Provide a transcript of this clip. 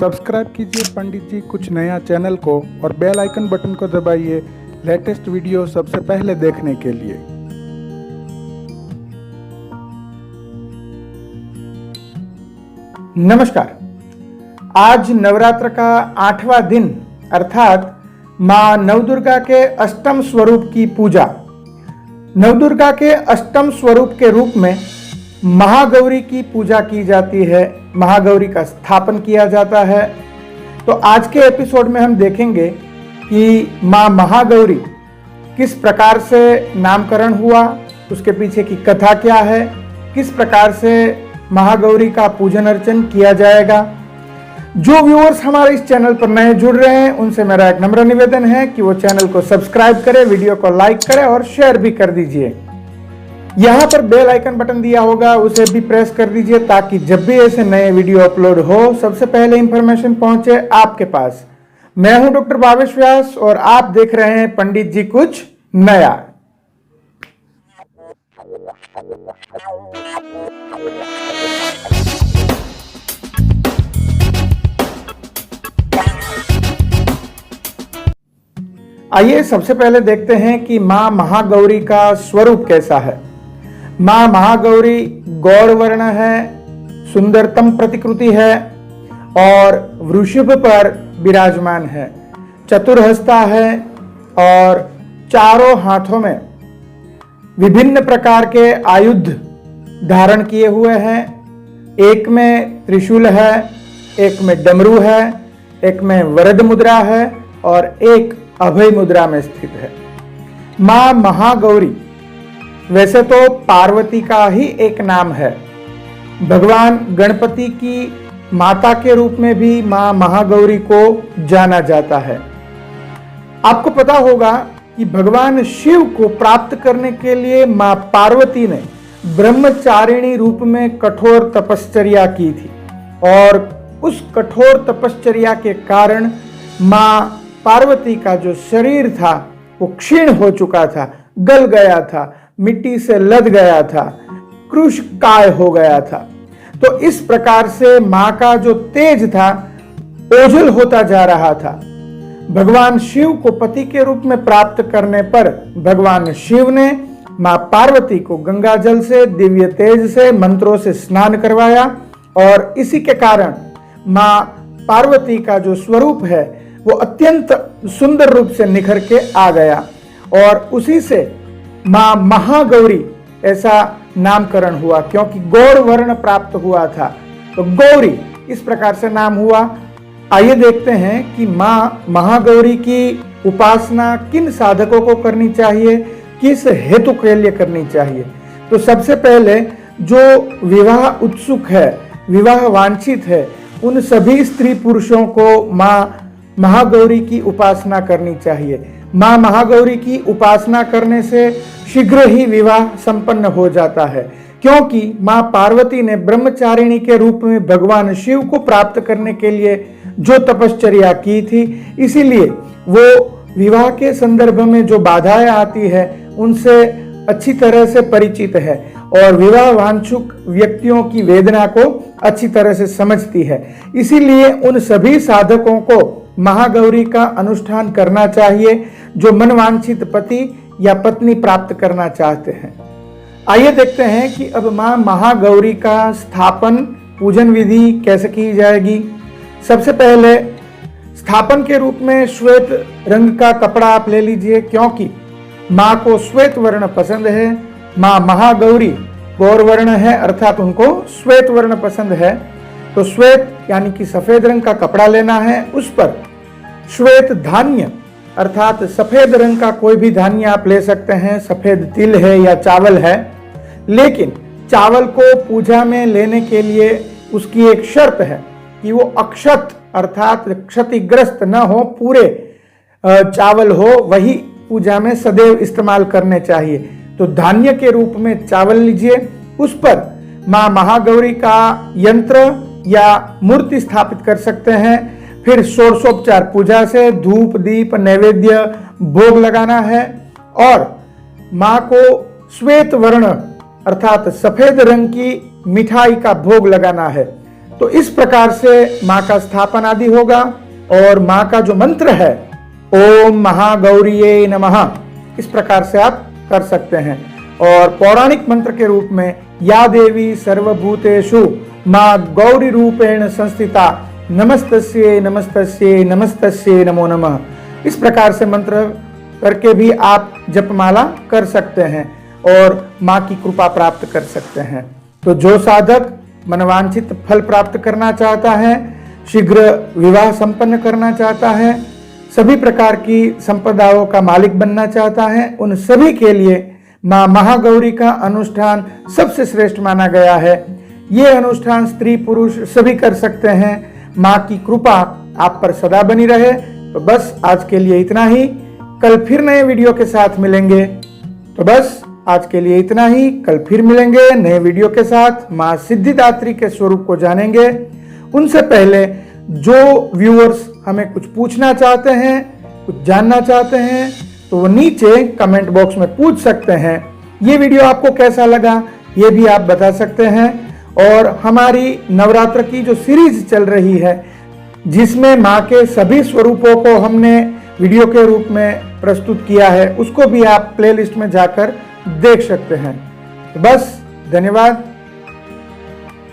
Subscribe कीजिए पंडित जी कुछ नया चैनल को और बेल आइकन बटन को दबाइए लेटेस्ट वीडियो सबसे पहले देखने के लिए। नमस्कार। आज नवरात्र का 8वां दिन अर्थात मां नवदुर्गा के अष्टम स्वरूप की पूजा। नवदुर्गा के अष्टम स्वरूप के रूप में महागौरी की पूजा की जाती है, महागौरी का स्थापन किया जाता है। तो आज के एपिसोड में हम देखेंगे कि मां महागौरी किस प्रकार से नामकरण हुआ, उसके पीछे की कथा क्या है, किस प्रकार से महागौरी का पूजन अर्चन किया जाएगा। जो व्यूअर्स हमारे इस चैनल पर नए जुड़ रहे हैं उनसे मेरा एक नम्र निवेदन है कि वो चैनल को सब्सक्राइब करें, वीडियो को लाइक करें और शेयर भी कर दीजिए। यहाँ पर बेल आइकन बटन दिया होगा, उसे भी प्रेस कर दीजिए ताकि जब भी ऐसे नए वीडियो अपलोड हो सबसे पहले इंफॉर्मेशन पहुंचे आपके पास। मैं हूं डॉक्टर भावेश व्यास और आप देख रहे हैं पंडित जी कुछ नया। आइए सबसे पहले देखते हैं कि मां महागौरी का स्वरूप कैसा है। मां महागौरी गौर वर्ण है, सुंदरतम प्रतिकृति है और वृषभ पर विराजमान है, चतुर्हस्ता है और चारों हाथों में विभिन्न प्रकार के आयुध धारण किए हुए हैं। एक में त्रिशूल है, एक में डमरू है, एक में वरद मुद्रा है और एक अभय मुद्रा में स्थित है। मां महागौरी वैसे तो पार्वती का ही एक नाम है। भगवान गणपति की माता के रूप में भी मां महागौरी को जाना जाता है। आपको पता होगा कि भगवान शिव को प्राप्त करने के लिए मां पार्वती ने ब्रह्मचारिणी रूप में कठोर तपश्चर्या की थी और उस कठोर तपश्चर्या के कारण मां पार्वती का जो शरीर था वो क्षीण हो चुका था, गल गया था, मिट्टी से लद गया था, कृशकाय हो गया था। तो इस प्रकार से मां का जो तेज था ओझल होता जा रहा था। भगवान शिव को पति के रूप में प्राप्त करने पर भगवान शिव ने मां पार्वती को गंगा जल से, दिव्य तेज से, मंत्रों से स्नान करवाया और इसी के कारण मां पार्वती का जो स्वरूप है वो अत्यंत सुंदर रूप से निखर के आ गया और उसी से मां महागौरी ऐसा नामकरण हुआ क्योंकि गौर वर्ण प्राप्त हुआ था, तो गौरी इस प्रकार से नाम हुआ। आइए देखते हैं कि मां महागौरी की उपासना किन साधकों को करनी चाहिए, किस हेतु के लिए करनी चाहिए। तो सबसे पहले जो विवाह उत्सुक है, विवाह वांछित है, उन सभी स्त्री पुरुषों को मां महागौरी की उपासना करनी चाहिए। मां महागौरी की उपासना करने से शीघ्र ही विवाह संपन्न हो जाता है क्योंकि मां पार्वती ने ब्रह्मचारिणी के रूप में भगवान शिव को प्राप्त करने के लिए जो तपश्चर्या की थी, इसीलिए वो विवाह के संदर्भ में जो बाधाएं आती है उनसे अच्छी तरह से परिचित है और विवाह वांछुक व्यक्तियों की वेदना को अच्छी तरह से समझती है। इसीलिए उन सभी साधकों को महागौरी का अनुष्ठान करना चाहिए जो मनवांछित पति या पत्नी प्राप्त करना चाहते हैं। आइए देखते हैं कि अब मां महागौरी का स्थापन, पूजन विधि कैसे की जाएगी। सबसे पहले स्थापन के रूप में श्वेत रंग का कपड़ा आप ले लीजिए क्योंकि मां को श्वेत वर्ण पसंद है। मां महागौरी गौर वर्ण है अर्थात उनको श्वेत वर्ण पसंद है, तो श्वेत यानी कि सफेद रंग का कपड़ा लेना है, उस पर श्वेत धान्य अर्थात सफेद रंग का कोई भी धान्य आप ले सकते हैं, सफेद तिल है या चावल है, लेकिन चावल को पूजा में लेने के लिए उसकी एक शर्त है कि वो अक्षत अर्थात क्षतिग्रस्त न हो, पूरे चावल हो, वही पूजा में सदैव इस्तेमाल करने चाहिए। तो धान्य के रूप में चावल लीजिए, उस पर मां महागौरी का यंत्र या मूर्ति स्थापित कर सकते हैं। फिर षोडशोपचार पूजा से धूप दीप नैवेद्य भोग लगाना है और मां को श्वेत वर्ण अर्थात सफेद रंग की मिठाई का भोग लगाना है। तो इस प्रकार से माँ का स्थापन आदि होगा। और माँ का जो मंत्र है ओम महागौरिये नमः, इस प्रकार से आप कर सकते हैं। और पौराणिक मंत्र के रूप में या देवी सर्वभूतेषु माँ गौरी रूपेण संस्थिता नमस्तस्ये नमस्तस्ये नमस्तस्ये नमो नमः, इस प्रकार से मंत्र करके भी आप जपमाला कर सकते हैं और माँ की कृपा प्राप्त कर सकते हैं। तो जो साधक मनवांछित फल प्राप्त करना चाहता है, शीघ्र विवाह संपन्न करना चाहता है, सभी प्रकार की संपदाओं का मालिक बनना चाहता है, उन सभी के लिए माँ महागौरी का अनुष्ठान सबसे श्रेष्ठ माना गया है। ये अनुष्ठान स्त्री पुरुष सभी कर सकते हैं। माँ की कृपा आप पर सदा बनी रहे। तो बस आज के लिए इतना ही, कल फिर नए वीडियो के साथ मिलेंगे। तो बस आज के लिए इतना ही, कल फिर मिलेंगे नए वीडियो के साथ। माँ सिद्धिदात्री के स्वरूप को जानेंगे। उनसे पहले जो व्यूअर्स हमें कुछ पूछना चाहते हैं, कुछ जानना चाहते हैं, तो वो नीचे कमेंट बॉक्स में पूछ सकते हैं। ये वीडियो आपको कैसा लगा ये भी आप बता सकते हैं। और हमारी नवरात्र की जो सीरीज चल रही है, जिसमें माँ के सभी स्वरूपों को हमने वीडियो के रूप में प्रस्तुत किया है, उसको भी आप प्लेलिस्ट में जाकर देख सकते हैं। तो बस धन्यवाद।